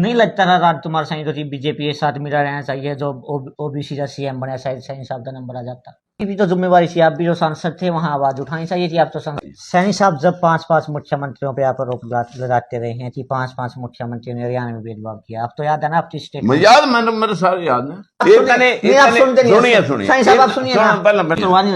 नहीं लगता था राजकुमार साईं तो बीजेपी के साथ मिला रहना चाहिए, जो ओबीसी का सीएम बना, शायद सैनी साहब का नंबर आ जाता। ये भी तो जिम्मेवारी थी, आप भी जो सांसद थे वहां आवाज उठानी चाहिए थी। आप तो सैनी साहब जब 5-5 मुख्यमंत्रियों पे आप आरोप लगाते रहे हैं कि 5-5 मुख्यमंत्रियों ने हरियाणा में भेदभाव किया, आप तो याद है ना आपकी स्टेटमेंट? याद, मैंने मेरे सारे याद है।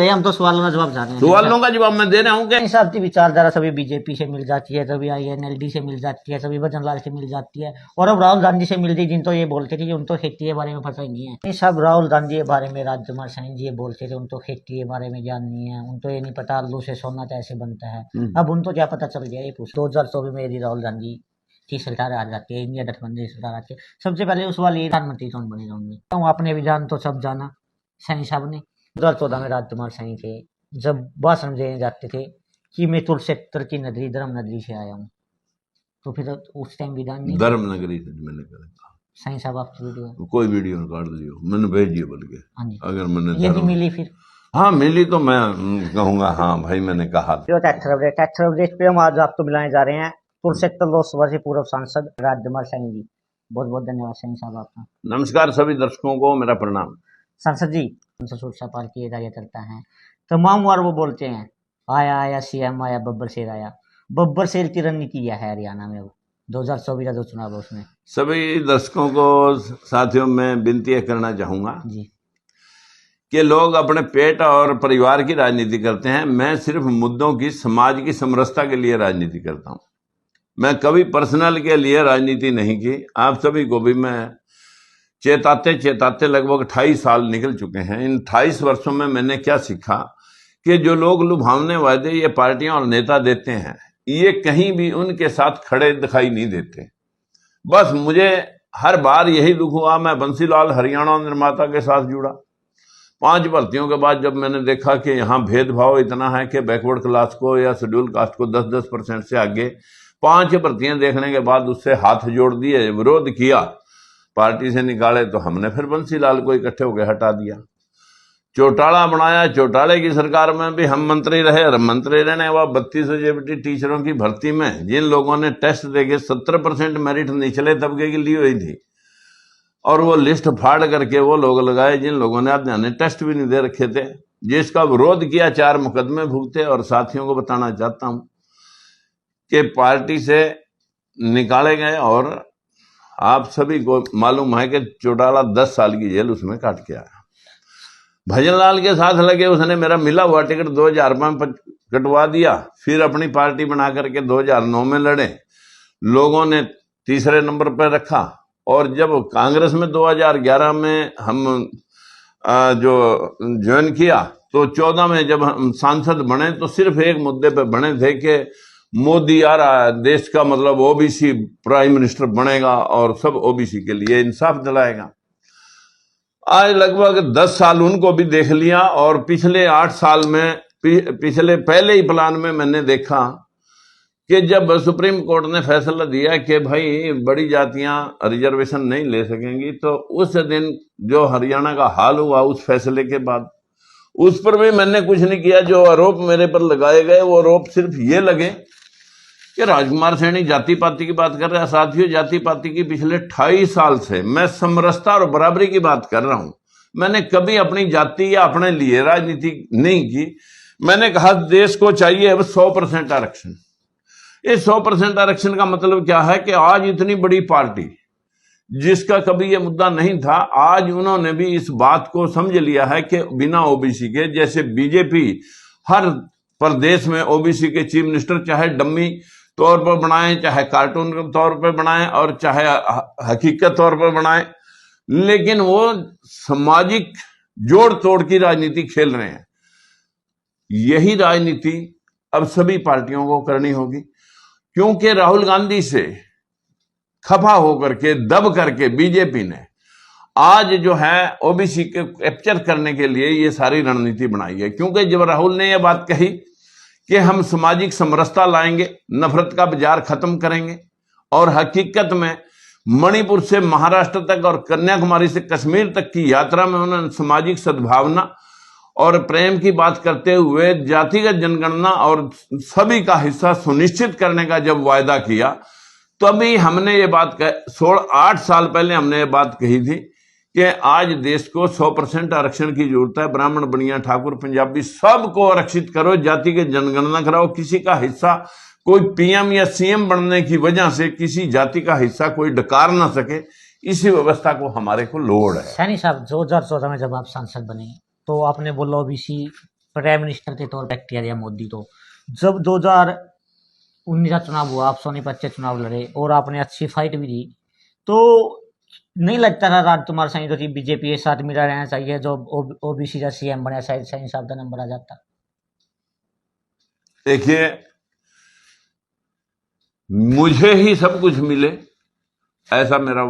हम तो सवालों का जवाब जा रहे हैं। सवालों का जवाब मैं दे रहा हूँ। सैनी साहब की विचारधारा सभी बीजेपी से मिल जाती है, कभी INLD से मिल जाती है, कभी भजन लाल से मिल जाती है, और अब राहुल गांधी से मिल गई, जिन तो ये बोलते थे कि उन तो खेती के बारे में फंसाएंगी हैं। सब राहुल गांधी के बारे में राजकुमार साईं जी बोलते थे उन तो खेती के बारे में ज्ञान नहीं है, उन तो ये नहीं पता आलू से सोना कैसे बनता है। अब उन तो क्या पता चल गया, ये पूछ 2024 में यदि राहुल गांधी की सरकार आ जाती है, इंडिया गठबंधन सरकार आती है, सबसे पहले उस वाले प्रधानमंत्री कौन बनेगा उनमें? तो आपने भी जान तो सब जाना सैनी साहब ने। 2014 में राजकुमार साईं थे, जब भाषण देने जाते थे कि मैं कुरुक्षेत्र की नगरी धर्म नगरी से आया हूँ, तो फिर उस टाइम विधान नहीं धर्म नगरी से मैंने कहा साईं साहब आपकी वीडियो कोई वीडियो काट दियो, मैंने भेज दियो बोल के। हाँ जी, अगर मैंने यदि मिली फिर हाँ मिली तो मैं कहूंगा हाँ भाई मैंने कहा। टैक्टर अपडेट पे हम आज आपको मिलाने जा रहे हैं कुरुक्षेत्र लोकसभा से पूर्व सांसद राजकुमार साईं जी। बहुत बहुत धन्यवाद साईं साहब आपका। नमस्कार सभी दर्शकों को मेरा प्रणाम। सांसद जी, सुरक्षा पार्टी के कार्यकर्ता हैं, तमाम बार वो बोलते हैं आया आया सीएम आया, बब्बर शेर आया। बब्बर शेर की रणनीति क्या है हरियाणा में? वो 2024 का जो चुनाव है उसमें सभी दर्शकों को साथियों में विनती करना चाहूंगा जी कि लोग अपने पेट और परिवार की राजनीति करते हैं। मैं सिर्फ मुद्दों की, समाज की समरसता के लिए राजनीति करता हूं। मैं कभी पर्सनल के लिए राजनीति नहीं की। आप सभी को भी मैं चेताते लगभग 28 साल निकल चुके हैं। इन 28 वर्षों में मैंने क्या सीखा कि जो लोग लुभावने वादे ये पार्टियां और नेता देते हैं, ये कहीं भी उनके साथ खड़े दिखाई नहीं देते। बस मुझे हर बार यही दुख हुआ, मैं बंसीलाल हरियाणा निर्माता के साथ जुड़ा। 5 भर्तियों के बाद जब मैंने देखा कि यहाँ भेदभाव इतना है कि बैकवर्ड क्लास को या शेड्यूल कास्ट को 10% से आगे, 5 भर्तियां देखने के बाद उससे हाथ जोड़ दिए, विरोध किया, पार्टी से निकाले, तो हमने फिर बंसीलाल को इकट्ठे होकर हटा दिया। चौटाला बनाया, चौटाले की सरकार में भी हम मंत्री रहे, और मंत्री रहने वह 32 जेबीटी टीचरों की भर्ती में जिन लोगों ने टेस्ट देके 70% मेरिट निचले तबके की ली हुई थी, और वो लिस्ट फाड़ करके वो लोग लगाए जिन लोगों ने अपने टेस्ट भी नहीं दे रखे थे, जिसका विरोध किया, 4 मुकदमे भुगते। और साथियों को बताना चाहता हूं कि पार्टी से निकाले गए, और आप सभी को मालूम है कि चौटाला 10 साल की जेल उसमें काट के आया। भजनलाल के साथ लगे, उसने मेरा मिला हुआ टिकट 2000 में कटवा दिया, फिर अपनी पार्टी बना करके 2009 में लड़े, लोगों ने तीसरे नंबर पर रखा। और जब कांग्रेस में 2011 में हम जो ज्वाइन किया, तो 14 में जब हम सांसद बने तो सिर्फ एक मुद्दे पे बने थे कि मोदी आ रहा है, देश का मतलब ओबीसी प्राइम मिनिस्टर बनेगा और सब ओबीसी के लिए इंसाफ दिलाएगा। आज लगभग 10 साल उनको भी देख लिया, और पिछले 8 साल में पहले ही प्लान में मैंने देखा कि जब सुप्रीम कोर्ट ने फैसला दिया कि भाई बड़ी जातियां रिजर्वेशन नहीं ले सकेंगी, तो उस दिन जो हरियाणा का हाल हुआ उस फैसले के बाद, उस पर भी मैंने कुछ नहीं किया। जो आरोप मेरे पर लगाए गए वो आरोप सिर्फ ये लगे कि राजकुमार सैनी जाति पाति की बात कर रहा है। साथियों, जाति पाति की पिछले 28 साल से मैं समरसता और बराबरी की बात कर रहा हूं। मैंने कभी अपनी जाति या अपने लिए राजनीति नहीं की। मैंने कहा देश को चाहिए अब 100% आरक्षण। इस 100% आरक्षण का मतलब क्या है कि आज इतनी बड़ी पार्टी जिसका कभी यह मुद्दा नहीं था, आज उन्होंने भी इस बात को समझ लिया है कि बिना ओबीसी के, जैसे बीजेपी हर प्रदेश में ओबीसी के चीफ मिनिस्टर चाहे डम्मी तौर पर बनाए, चाहे कार्टून के तौर पर बनाए, और चाहे हकीकत तौर पर बनाए, लेकिन वो सामाजिक जोड़ तोड़ की राजनीति खेल रहे हैं। यही राजनीति अब सभी पार्टियों को करनी होगी, क्योंकि राहुल गांधी से खफा होकर के, दब करके बीजेपी ने आज जो है ओबीसी के कैप्चर करने के लिए ये सारी रणनीति बनाई है। क्योंकि जब राहुल ने यह बात कही कि हम सामाजिक समरसता लाएंगे, नफरत का बाजार खत्म करेंगे, और हकीकत में मणिपुर से महाराष्ट्र तक और कन्याकुमारी से कश्मीर तक की यात्रा में उन्होंने सामाजिक सद्भावना और प्रेम की बात करते हुए जातिगत जनगणना और सभी का हिस्सा सुनिश्चित करने का जब वायदा किया, तभी हमने ये बात 8 साल पहले हमने ये बात कही थी कि आज देश को 100% आरक्षण की जरूरत है। ब्राह्मण, बनिया, ठाकुर, पंजाबी सबको आरक्षित करो, जाति के जनगणना कराओ, किसी का हिस्सा कोई पीएम या सीएम बनने की वजह से किसी जाति का हिस्सा कोई डकार ना सके, इसी व्यवस्था को हमारे को लोड़ है। सैनी साहब 2014 में जब आप सांसद बने तो आपने बोला ओबीसी प्राइम मिनिस्टर के तौर पर एक्ट किया मोदी। तो जब 2019 का चुनाव हुआ, आप सोनीपत से चुनाव लड़े और आपने अच्छी फाइट भी दी, तो नहीं लगता था राजकुमार सैनी तो बीजेपी के साथ मिला रहना चाहिए, जो ओबीसी का सीएम बने शायद सैनी साहब का नंबर आ जाता। देखिए, मुझे ही सब कुछ मिले ऐसा मेरा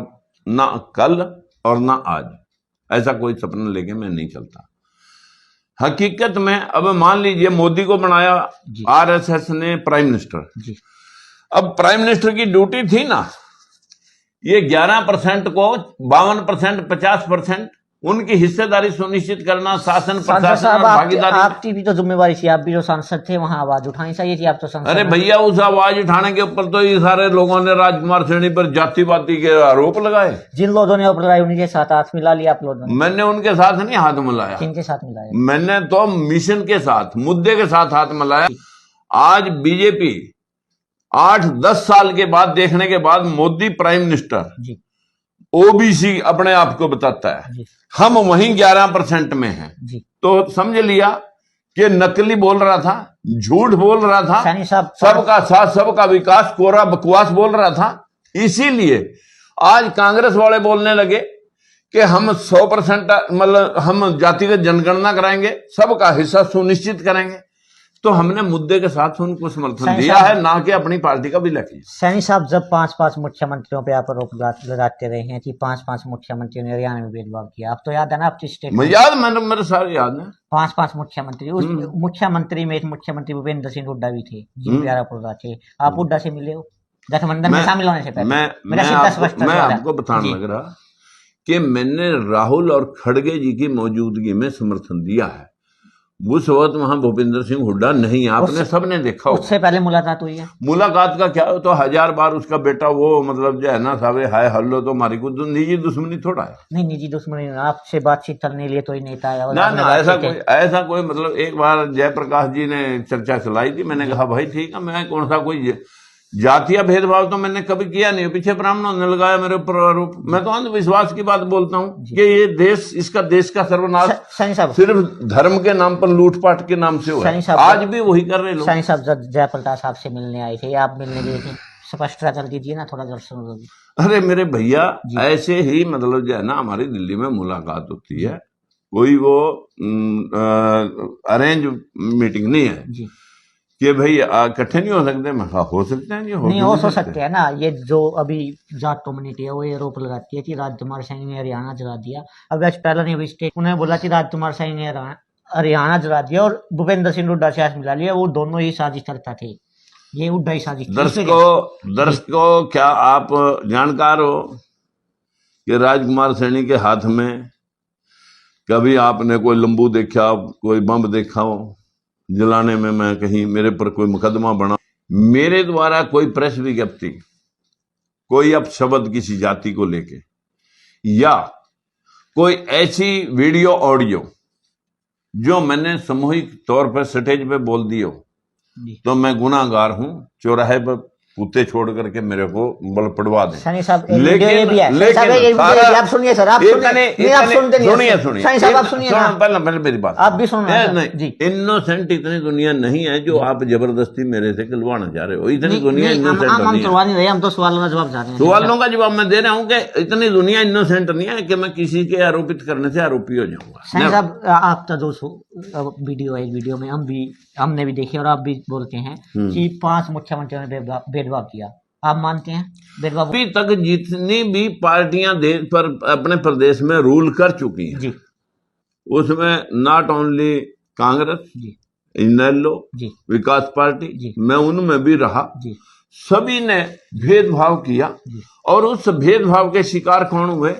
ना कल और ना आज, ऐसा कोई सपना लेके मैं नहीं चलता। हकीकत में अब मान लीजिए मोदी को बनाया आरएसएस ने प्राइम मिनिस्टर जी। अब प्राइम मिनिस्टर की ड्यूटी थी ना, ये 11% को 52%, 50% उनकी हिस्सेदारी सुनिश्चित करना, शासन प्रशासन और भागीदारी। आपकी भी तो जिम्मेवारी थी, आप भी जो सांसद थे वहां आवाज उठानी चाहिए थी, आप तो सांसद। अरे भैया, उस आवाज उठाने के ऊपर तो ये सारे लोगों ने राजकुमार सैनी पर जातिवादी के आरोप लगाए। जिन लोगों ने आरोप लगाए उनके साथ हाथ मिला लिया आप लोगों ने? मैंने उनके साथ नहीं हाथ मिलाया। किनके साथ मिलाया? मैंने तो मिशन के साथ, मुद्दे के साथ हाथ मिलाया। आज बीजेपी 8-10 साल के बाद देखने के बाद मोदी प्राइम मिनिस्टर जी, ओबीसी अपने आप को बताता है, हम वहीं 11% में हैं जी। तो समझ लिया कि नकली बोल रहा था, झूठ बोल रहा था, सबका साथ सबका विकास कोरा बकवास बोल रहा था। इसीलिए आज कांग्रेस वाले बोलने लगे कि हम 100% मतलब हम जातिगत जनगणना कराएंगे, सबका हिस्सा सुनिश्चित करेंगे। तो हमने मुद्दे के साथ उनको समर्थन दिया है, ना कि अपनी पार्टी का विलय किया। सैनी साहब जब 5 मुख्यमंत्रियों पे आप आरोप लगाते रहे हैं कि 5 मुख्यमंत्रियों ने हरियाणा में भेदभाव किया, आप तो याद है ना आपकी स्टेटमेंट? याद, मेरे सारे याद है। 5 मुख्यमंत्री, उस मुख्यमंत्री में एक मुख्यमंत्री भूपेंद्र सिंह हुड्डा भी थे, जिन प्यारापुर थे। आप हुड्डा से मिले हो गठबंधन में शामिल होने से पहले? मैं आपको बताने लग रहा कि मैंने राहुल और खड़गे जी की मौजूदगी में समर्थन दिया है। उस वक्त वहां भूपेंद्र सिंह हुड्डा नहीं, आपने सबने देखा। उससे पहले मुलाकात हुई है। मुलाकात का क्या, तो 1000 बार उसका बेटा वो मतलब जो है ना साहब हाय हल्लो, तो हमारी कुछ निजी दुश्मनी थोड़ा है। नहीं, निजी दुश्मनी आपसे बातचीत करने लिए तो ही नेता आया ना, ऐसा कोई मतलब। एक बार जयप्रकाश जी ने चर्चा चलाई थी, मैंने कहा भाई ठीक है, मैं कौन सा कोई जातीय भेदभाव तो मैंने कभी किया नहीं। पीछे ब्राह्मणों ने लगाया मेरे ऊपर आरोप। मैं तो अंधविश्वास की बात बोलता हूँ कि ये देश, इसका देश का सर्वनाश सिर्फ धर्म के नाम पर, लूटपाट के नाम से हुआ। आज भी वही कर रहे लोग। सैनी साहब जयप्रकाश साहब से मिलने आए थे, आप मिलने गए थे, स्पष्टता कर दीजिए ना थोड़ा दर्शकों। अरे मेरे भैया, ऐसे ही मतलब जो है ना हमारी दिल्ली में मुलाकात होती है, कोई वो अरेंज मीटिंग नहीं है जी। कि भाई इकट्ठे नहीं हो सकते। मैं हो सकते हैं, नहीं हो सकते हैं ना। ये जो अभी जाट कम्युनिटी है वो ये आरोप लगाती है कि राजकुमार सैनी ने हरियाणा जला दिया। अब पहला नहीं, अभी स्टेट उन्होंने बोला कि राजकुमार सैनी ने हरियाणा जला दिया और भूपेंद्र सिंह हुड्डा से हाथ मिला लिया, वो दोनों ही साजिश करता थे। ये हुड्डा ही साजिश। दर्शकों, क्या आप जानकार हो कि राजकुमार सैनी के हाथ में कभी आपने कोई लंबू देखा, कोई बम देखा हो जलाने में? मैं कहीं मेरे पर कोई मुकदमा बना, मेरे द्वारा कोई प्रेस विज्ञप्ति, कोई अपशब्द किसी जाति को लेके, या कोई ऐसी वीडियो ऑडियो जो मैंने सामूहिक तौर पर स्टेज पे बोल दी हो, तो मैं गुनाहगार हूं। चौराहे पर कुत्ते छोड़ करके मेरे को बल पड़वा दें। सैनी साहब लेकिन आप सुनिए सर, आप सुनिए पहले मेरी बात आप भी सुनिए जी। इनोसेंट इतनी दुनिया नहीं है जो आप जबरदस्ती मेरे से खिलवाना चाह रहे हो। इतनी दुनिया इनोसेंट नहीं है। हम तो सवालों का जवाब चाहते हैं। सवालों का जवाब मैं दे रहा हूँ कि इतनी दुनिया इनोसेंट नहीं है कि मैं किसी के आरोपित करने से आरोपी हो जाऊंगा। सैनी साहब, आपका जो वीडियो है, वीडियो में हमने भी देखी और आप भी बोलते हैं कि 5 मुख्यमंत्रियों ने भेदभाव किया। आप मानते हैं भेदभाव? अभी तक जितनी भी पार्टियां देश पर अपने प्रदेश में रूल कर चुकी हैं जी, उसमें not only Congress ji, Inelo ji, Vikas party ji, मैं उनमें भी रहा जी, सभी ने भेदभाव किया। और उस भेदभाव के शिकार कौन हुए?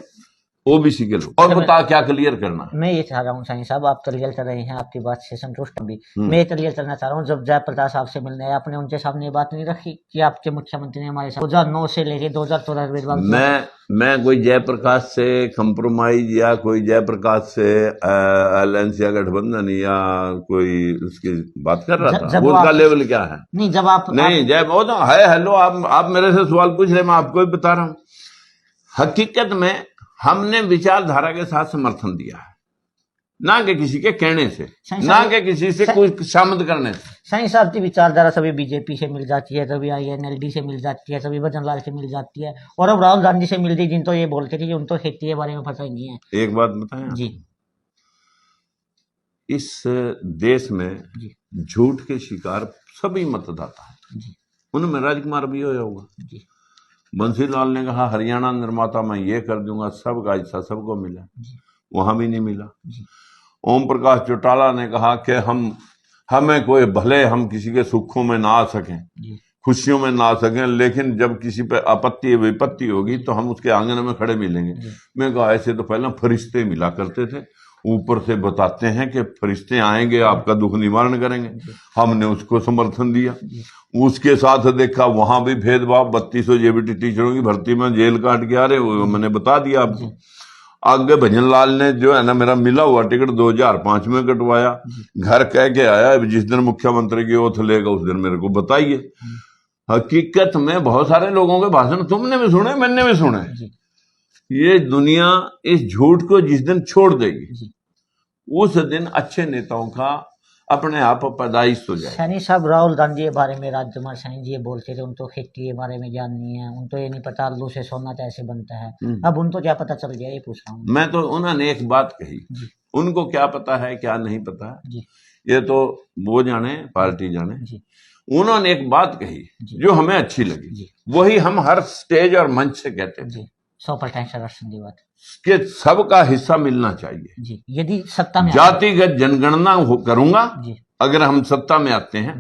ओबीसी के लोग। और बता क्या क्लियर करना है? मैं ये चाह रहा हूँ साईं साहब, आप क्लियर कर रहे हैं, आपकी बात से संतुष्ट हूँ भी। हम्म। मैं ये क्लियर करना चाह रहा हूँ, जब जयप्रकाश साहब से मिलने आए, आपने उनके सामने ये बात नहीं रखी कि आपके मुख्यमंत्री ने हमारे साथ 2009 से लेके 2014 भेदभाव किया? मैं कोई जयप्रकाश से कंप्रोमाइज या कोई जयप्रकाश से अलायंस या गठबंधन या कोई उसकी बात कर रहा था? वो उसका लेवल क्या है? नहीं, जब आप नहीं जय वो तो है। हेलो, आप मेरे से सवाल पूछ रहे, मैं आपको भी बता रहा हूँ। हकीकत में हमने विचारधारा के साथ समर्थन दिया है, ना कि किसी के कहने से, ना कि किसी से कुछ शामिल करने से। साईं साहब की विचारधारा सभी बीजेपी से मिल जाती है, कभी INLD से मिल जाती है, कभी भजन लाल से मिल जाती है, और अब राहुल गांधी से मिल गई, जिन तो ये बोलते थे कि उन तो खेती के बारे में पता ही नहीं है। एक बात बताएं जी, इस देश में जी, झूठ के शिकार सभी मतदाता हैं। जी, उनमें राजकुमार भी होया होगा। जी, बंसीलाल ने कहा हरियाणा निर्माता मैं ये कर दूंगा, सबका हिस्सा सबको मिला, जी, वहां भी नहीं मिला। जी, ओम प्रकाश चौटाला ने कहा कि हमें कोई, भले हम किसी के सुखों में ना आ सकें, जी, खुशियों में ना आ सकें, लेकिन जब किसी पे आपत्ति विपत्ति होगी तो हम उसके आंगन में खड़े मिलेंगे। जी, मैं कहा ऐसे तो पहले फरिश्ते मिला करते थे, ऊपर से बताते हैं कि फरिश्ते आएंगे आपका दुख निवारण करेंगे। हमने उसको समर्थन दिया। उसके साथ देखा वहां भी भेदभाव, 3200 जेबीटी टीचरों की भर्ती में जेल काट के आ रहे, वो मैंने बता दिया आपको। आगे भजन लाल ने जो है ना, मेरा मिला हुआ टिकट 2005 में कटवाया, घर कह के आया जिस दिन मुख्यमंत्री की ओथ लेगा उस दिन मेरे को बताइए। हकीकत में बहुत सारे लोगों के भाषण तुमने भी सुने, मैंने भी सुने। ये दुनिया इस झूठ को जिस दिन छोड़ देगी उस दिन अच्छे नेताओं का अपने आप पैदाइश हो जाए। सैनी साहब, राहुल गांधी के बारे में राजकुमार सैनी जी बोलते थे उनको खेती के बारे में ज्ञान नहीं है, उनको ये नहीं पता आलू से सोना कैसे बनता है। अब उनको क्या पता चल गया, ये पूछ रहा हूँ मैं। तो उन्होंने एक बात कही, उनको क्या पता है क्या नहीं पता है ये तो वो जाने, पार्टी जाने। उन्होंने एक बात कही जो हमें अच्छी लगी, वही हम हर स्टेज और मंच से कहते थे, 100% संरक्षण की बात कि सबका हिस्सा मिलना चाहिए। जी, यदि सत्ता में जातिगत जनगणना करूंगा, अगर हम सत्ता में आते हैं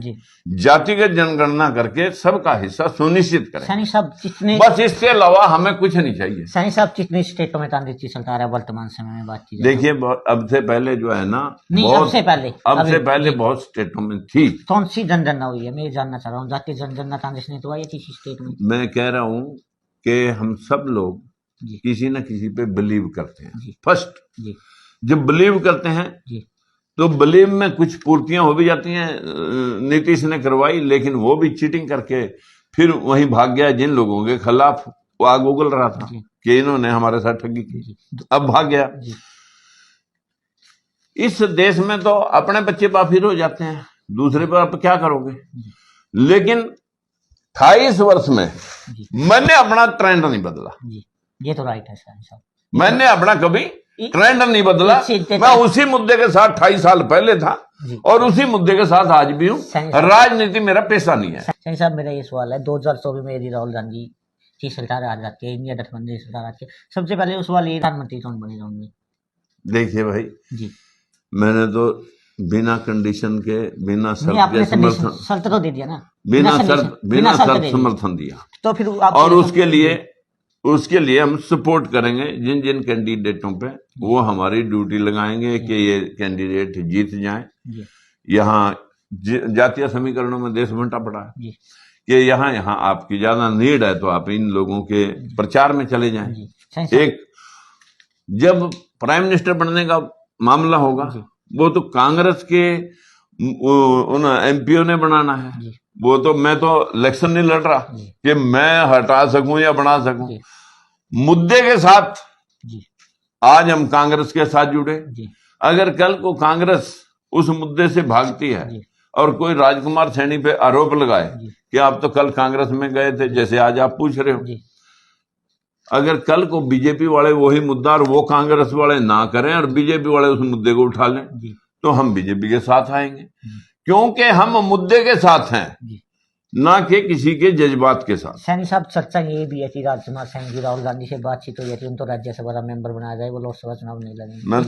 जातिगत जनगणना करके सबका हिस्सा सुनिश्चित करें। सैनी साहब कितने, बस इसके अलावा हमें कुछ नहीं चाहिए। सैनी साहब कितने स्टेटों में कांग्रेस चलता रहा वर्तमान समय में बात की? देखिए, अब से पहले जो है ना, अब से पहले बहुत स्टेटों में थी। कौन सी जनगणना हुई है, मैं जानना चाह रहा हूँ। जातीय जनगणना कांग्रेस ने तो आई थी स्टेट में। मैं कह रहा हूँ कि हम सब लोग किसी न किसी पे बिलीव करते हैं। फर्स्ट जब बिलीव करते हैं तो बिलीव में कुछ पूर्तियां हो भी जाती हैं। नीतीश ने करवाई, लेकिन वो भी चीटिंग करके फिर वहीं भाग गया। जिन लोगों के खिलाफ वो आग उगल रहा था कि इन्होंने हमारे साथ ठगी की, अब भाग गया। इस देश में तो अपने बच्चे बाफिर हो जाते हैं, दूसरे पर आप क्या करोगे। लेकिन 28 वर्ष में मैंने अपना ट्रेंड नहीं बदला। ये तो राइट है साहब, मैंने अपना कभी ट्रेंड नहीं बदला। मैं उसी मुद्दे के साथ 28 साल पहले था और उसी मुद्दे के साथ आज भी हूँ। राजनीति मेरा पेशा नहीं है। सही साहब, मेरा ये सवाल है, 2024 में यदि राहुल गांधी की सरकार आ जाती है, इंडिया गठबंधन की सरकार आती है, सबसे पहले उस सवाल ये, प्रधानमंत्री कौन बनेगा उनमें? देखिए भाई मैंने तो बिना कंडीशन के, बिना शर्त के समर्थन, शर्त तो दे दिया ना, बिना शर्त समर्थन दिया। तो फिर और उसके लिए हम सपोर्ट करेंगे जिन जिन कैंडिडेटों पे, वो हमारी ड्यूटी लगाएंगे कि ये कैंडिडेट जीत जाएं। यहाँ जातीय समीकरणों में देश बंटा पड़ा है कि यहाँ आपकी ज्यादा नीड है तो आप इन लोगों के प्रचार में चले जाएं। एक जब प्राइम मिनिस्टर बनने का मामला होगा, वो तो कांग्रेस के उन एमपीओ ने बनाना है। वो तो मैं तो इलेक्शन नहीं लड़ रहा कि मैं हटा सकूं या बना सकूं। मुद्दे के साथ आज हम कांग्रेस के साथ जुड़े। अगर कल को कांग्रेस उस मुद्दे से भागती है और कोई राजकुमार सैनी पे आरोप लगाए कि आप तो कल कांग्रेस में गए थे, जैसे आज आप पूछ रहे हो, अगर कल को बीजेपी वाले वही मुद्दा और वो कांग्रेस वाले ना करें और बीजेपी वाले उस मुद्दे को उठा लें, तो हम बीजेपी के साथ आएंगे, क्योंकि हम मुद्दे के साथ हैं, ना कि किसी के जज्बात के साथ। सैनी साहब, चर्चा ये भी है कि राजकुमार सैनी जी राहुल गांधी से बातचीत हो जाती है, उनको राज्यसभा का मेंबर बनाया जाए, वो लोकसभा चुनाव नहीं लड़ेंगे। मैं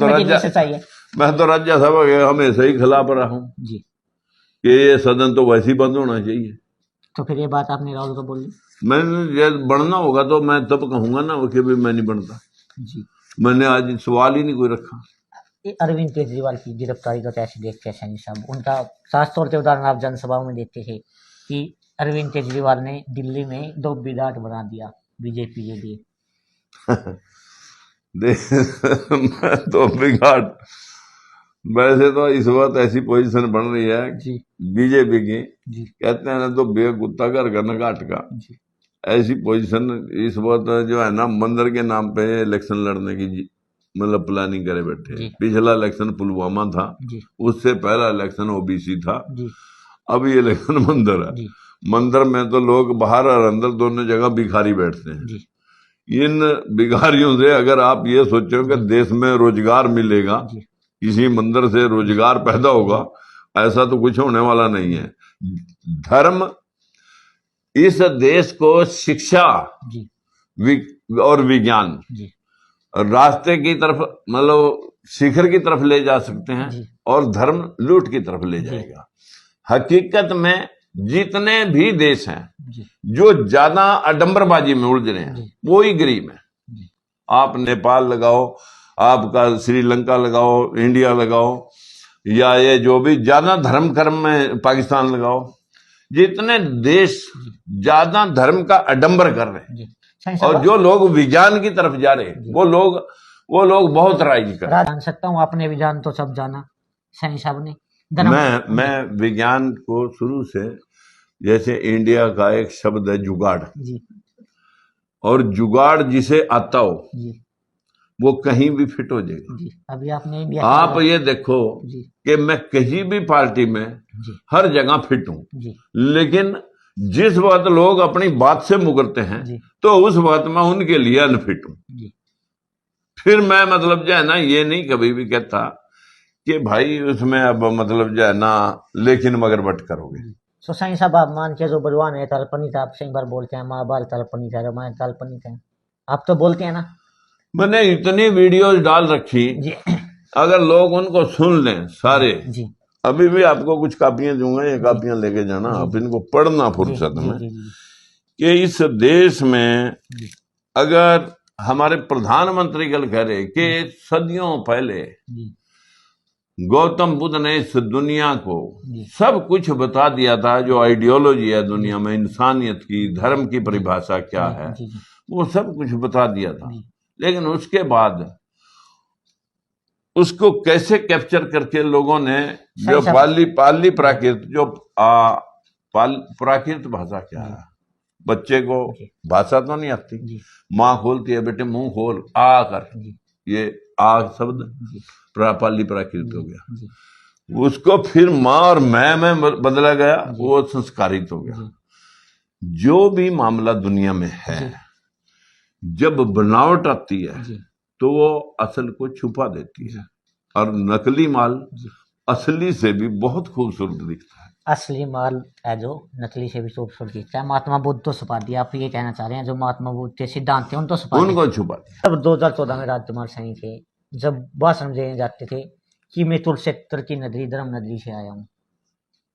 तो राज्यसभा के हमेशा ही खिलाफ रहा हूँ कि ये सदन तो वैसे ही बंद होना चाहिए। तो फिर ये बात आपने राहुल को बोली? मैंने बढ़ना होगा तो मैं तब कहूंगा ना कि भी मैं नहीं बनता। मैंने आज सवाल ही नहीं कोई रखा। ये अरविंद केजरीवाल की गिरफ्तारी को कैसे देखते हैं सैनी साहब? उनका खास तौर पे उदाहरण आप जनसभाओं में देते थे कि अरविंद केजरीवाल ने दिल्ली में 2 विराट बना दिया बीजेपी के लिए। मैं तो बिगाड़, वैसे तो इस वक्त ऐसी पोजीशन बन रही है जी बीजेपी की, जी कहते हैं ना तो बेकुत्ता घर का न घाट का, जी ऐसी पोजीशन इस वक्त जो है ना मंदिर के नाम पे इलेक्शन लड़ने की मतलब प्लानिंग करे बैठे। जी पिछला इलेक्शन पुलवामा था, जी उससे पहला इलेक्शन ओबीसी था, जी अब ये इलेक्शन मंदिर है। जी मंदिर में तो लोग बाहर और अंदर दोनों जगह भिखारी बैठते हैं। जी इन भिखारियों से अगर आप ये सोचो कि देश में रोजगार मिलेगा, जी किसी मंदिर से रोजगार पैदा होगा, ऐसा तो कुछ होने वाला नहीं है। धर्म इस देश को शिक्षा जी और विज्ञान जी रास्ते की तरफ मतलब शिखर की तरफ ले जा सकते हैं, जी और धर्म लूट की तरफ ले जी जाएगा। हकीकत में जितने भी देश हैं जी जो ज्यादा आडंबरबाजी में उलझ रहे हैं जी वो ही गरीब है। जी आप नेपाल लगाओ, आपका श्रीलंका लगाओ, इंडिया लगाओ, या ये जो भी ज्यादा धर्म कर्म में पाकिस्तान लगाओ, जितने देश ज्यादा धर्म का आडंबर कर रहे हैं जी सैनी और साहब जो लोग विज्ञान की तरफ जा रहे हैं वो लोग बहुत राइज कर रहे जान सकता हूँ, आपने विज्ञान तो सब जाना सैनी साहब ने हैं। मैं विज्ञान को शुरू से, जैसे इंडिया का एक शब्द है जुगाड़, जी और जुगाड़ जिसे आता हो जी वो कहीं भी फिट हो जाएगा। जी अभी आपने इंडिया आप ये देखो जी कि मैं कहीं भी पार्टी में जी हर जगह फिट हूं, जी लेकिन जिस वक्त लोग अपनी बात से मुकरते हैं जी तो उस वक्त मैं उनके लिए अनफिट हूं। जी फिर मैं मतलब जो है ना ये नहीं कभी भी कहता कि भाई उसमें अब मतलब जो है ना लेकिन मगर बट करोगे। तो सैनी साहब आप मान के जो बलवान है काल्पनिक, आप कई बार बोलते हैं महाभारत काल्पनिक है, रामायण काल्पनिक है, आप तो बोलते हैं ना। मैंने इतनी वीडियोस डाल रखी, जी अगर लोग उनको सुन लें सारे, जी अभी भी आपको कुछ कापियां दूंगा, ये कापियां लेके जाना, आप इनको पढ़ना फुर्सत जी में, जी जी कि इस देश में जी अगर हमारे प्रधानमंत्री कल कह रहे कि सदियों पहले जी गौतम बुद्ध ने इस दुनिया को जी सब कुछ बता दिया था, जो आइडियोलॉजी है दुनिया में, इंसानियत की, धर्म की परिभाषा क्या है, जी जी वो सब कुछ बता दिया था। जी लेकिन उसके बाद उसको कैसे कैप्चर करके लोगों ने जो पाली प्राकृत, जो प्राकृत भाषा क्या है, बच्चे को भाषा तो नहीं आती, जी माँ खोलती है बेटे मुंह खोल आ कर, जी ये आ शब्द जी पाली प्राकृत हो गया, जी उसको फिर माँ और मैं में बदला गया, वो संस्कारित हो गया। जो भी मामला दुनिया में है, जब बनावट आती है जी तो वो असल को छुपा देती है, और नकली माल असली से भी बहुत खूबसूरत दिखता है। असली माल है जो नकली से भी खूबसूरत दिखता है। महात्मा बुद्ध तो छुपा दिया, आप ये कहना चाह रहे हैं जो महात्मा बुद्ध के सिद्धांत थे उनको छुपा दिया, उनको छुपा दिया। तब 2014 में राजकुमार सैनी थे, जब भाषण देने जाते थे कि मैं कुरुक्षेत्र की नगरी धर्म नगरी से आया हूँ,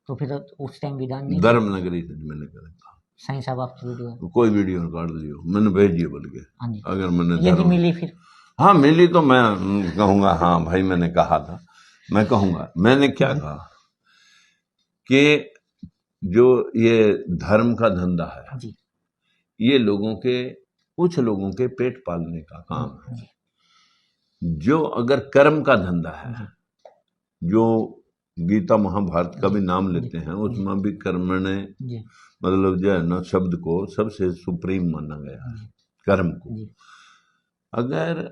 तो फिर उस टाइम विधान नहीं धर्म नगरी से मैंने कहा, सैनी साहब आपकी वीडियो कोई वीडियो काट दियो, मैंने भेज दिया बोल के, हाँ जी अगर मैंने यदि मिली फिर हाँ मिली तो मैं कहूंगा हाँ भाई मैंने कहा था, मैं कहूंगा मैंने क्या कहा कि जो ये धर्म का धंधा है जी ये लोगों के, कुछ लोगों के पेट पालने का काम है। जो अगर कर्म का धंधा है, जो गीता महाभारत का भी नाम लेते हैं, उसमें भी कर्म ने मतलब जो है ना शब्द को सबसे सुप्रीम माना गया है, कर्म को। अगर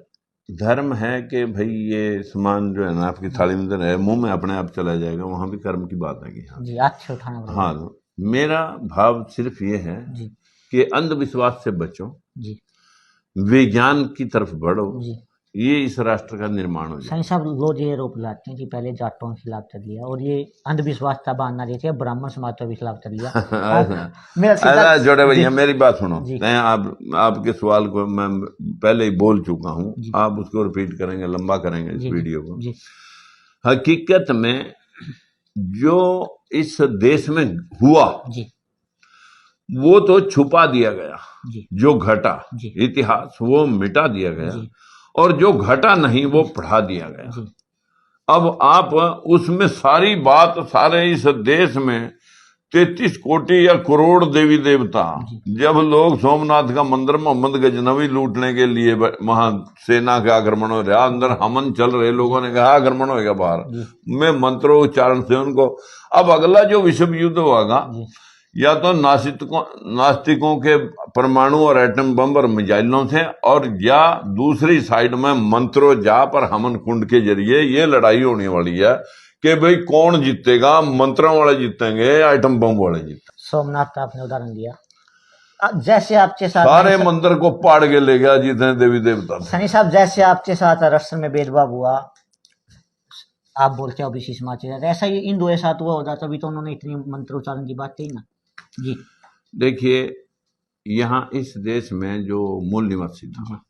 धर्म है कि भाई ये सामान जो है ना आपकी थाली में है, मुंह में अपने आप चला जाएगा, वहां भी कर्म की बात आएगी। हाँ जी अच्छे उठाना पड़ेगा। हाँ तो मेरा भाव सिर्फ ये है कि अंधविश्वास से बचो, विज्ञान की तरफ बढ़ो, ये इस राष्ट्र का निर्माण हो जाए। सही साहब लोग ये आरोप लगाते हैं कि पहले जाटों के खिलाफ चल लिया और ये अंधविश्वास का बहाना देते हैं, ब्राह्मण समाज के खिलाफ चल लिया। जोड़े भैया मेरी बात सुनो, आप आपके सवाल को मैं पहले ही बोल चुका हूँ, आप उसको रिपीट करेंगे, लंबा करेंगे इस वीडियो को। हकीकत में जो इस देश में हुआ वो तो छुपा दिया गया, जो घटा इतिहास वो मिटा दिया गया, और जो घटा नहीं वो बढ़ा दिया गया। जी अब आप उसमें सारी बात, सारे इस देश में 33 कोटि या करोड़ देवी देवता, जब लोग सोमनाथ का मंदिर मोहम्मद गजनवी लूटने के लिए वहां सेना का आक्रमण हो रहा, अंदर हमन चल रहे, लोगों ने कहा आक्रमण होगा बाहर में मंत्रोच्चारण से उनको। अब अगला जो विश्व युद्ध होगा, या तो नास्तिकों के परमाणु और एटम बम और मिसाइलों से, और या दूसरी साइड में मंत्रो जाप और हमन कुंड के जरिए ये लड़ाई होने वाली है कि भाई कौन जीतेगा, मंत्रों वाले जीतेंगे या एटम बम वाले जीतेंगे। सोमनाथ का आपने उदाहरण दिया, जैसे आपके साथ सारे मंदिर को पाड़ के ले गया जितने देवी देवता थे। सनी साहब, जैसे आपके साथ अरसर में भेदभाव हुआ, आप बोलते हो ओबीसी समाज के साथ, ऐसा ही हिंदुओं के साथ हुआ होता, तभी तो उन्होंने इतनी मंत्रोच्चारण की बात कही ना। जी देखिए, यहाँ इस देश में जो मूल निवासी था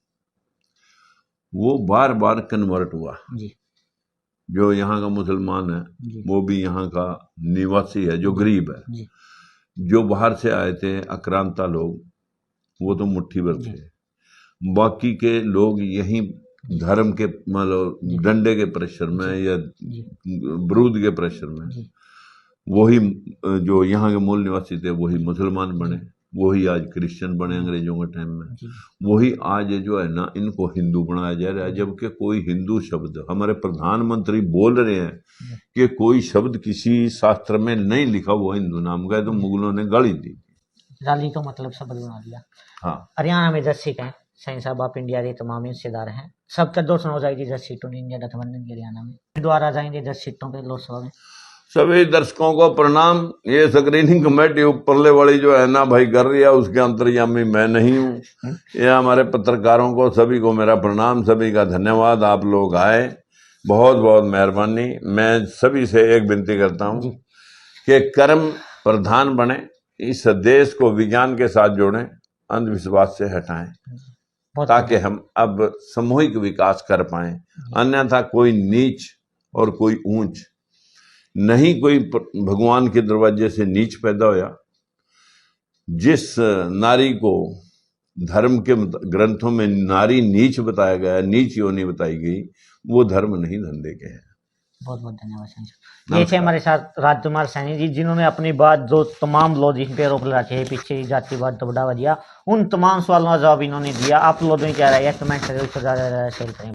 वो बार बार कन्वर्ट हुआ। जी जो यहाँ का मुसलमान है वो भी यहाँ का निवासी है, जो गरीब है। जी जो बाहर से आए थे आक्रांता लोग, वो तो मुट्ठी भर थे। बाकी के लोग यहीं धर्म के मतलब डंडे के प्रेशर में या बरूद के प्रेशर में, वही जो यहाँ के मूल निवासी थे वही मुसलमान बने, वही आज क्रिश्चियन बने अंग्रेजों के टाइम में, वही आज जो है ना इनको हिंदू बनाया जा रहा है। जबकि कोई हिंदू शब्द, हमारे प्रधानमंत्री बोल रहे हैं कि कोई शब्द किसी शास्त्र में नहीं लिखा हुआ हिंदू नाम का है, तो मुगलों ने गाली दी, गाली को मतलब शब्द बना दिया। हाँ, हरियाणा में 10 सीटें हैं। सैन साहब, आप इंडिया के तमाम हिस्सेदार हैं, सबका 200 हो जाएगी 10 सीटों इंडिया गठबंधन के हरियाणा में। द्वारा जाएंगे 10 सीटों पे लोकसभा में। सभी दर्शकों को प्रणाम। ये स्क्रीनिंग कमेटी ऊपरले वाली जो है ना भाई कर रही है, उसके अंतर्यामी मैं नहीं हूँ। ये हमारे पत्रकारों को सभी को मेरा प्रणाम, सभी का धन्यवाद। आप लोग आए, बहुत बहुत मेहरबानी। मैं सभी से एक विनती करता हूँ कि कर्म प्रधान बने, इस देश को विज्ञान के साथ जोड़ें, अंधविश्वास से हटाएं, ताकि हम अब सामूहिक विकास कर पाएं। अन्यथा कोई नीच और कोई ऊंच नहीं, कोई भगवान के दरवाजे से नीच पैदा होया। जिस नारी को धर्म के ग्रंथों में नारी नीच बताया गया, नीच योनि बताई गई, वो धर्म नहीं धंधे के हैं। बहुत बहुत धन्यवाद सैनी। ये थे हमारे साथ राजकुमार सैनी जी, जिन्होंने अपनी बात, जो तमाम लोग जिन पे आरोप लगाते हैं पीछे जातिवाद को बढ़ावा दिया, उन तमाम सवालों का जवाब इन्होंने दिया। आप लोगों ने क्या राय है, कमेंट करें, शेयर करें।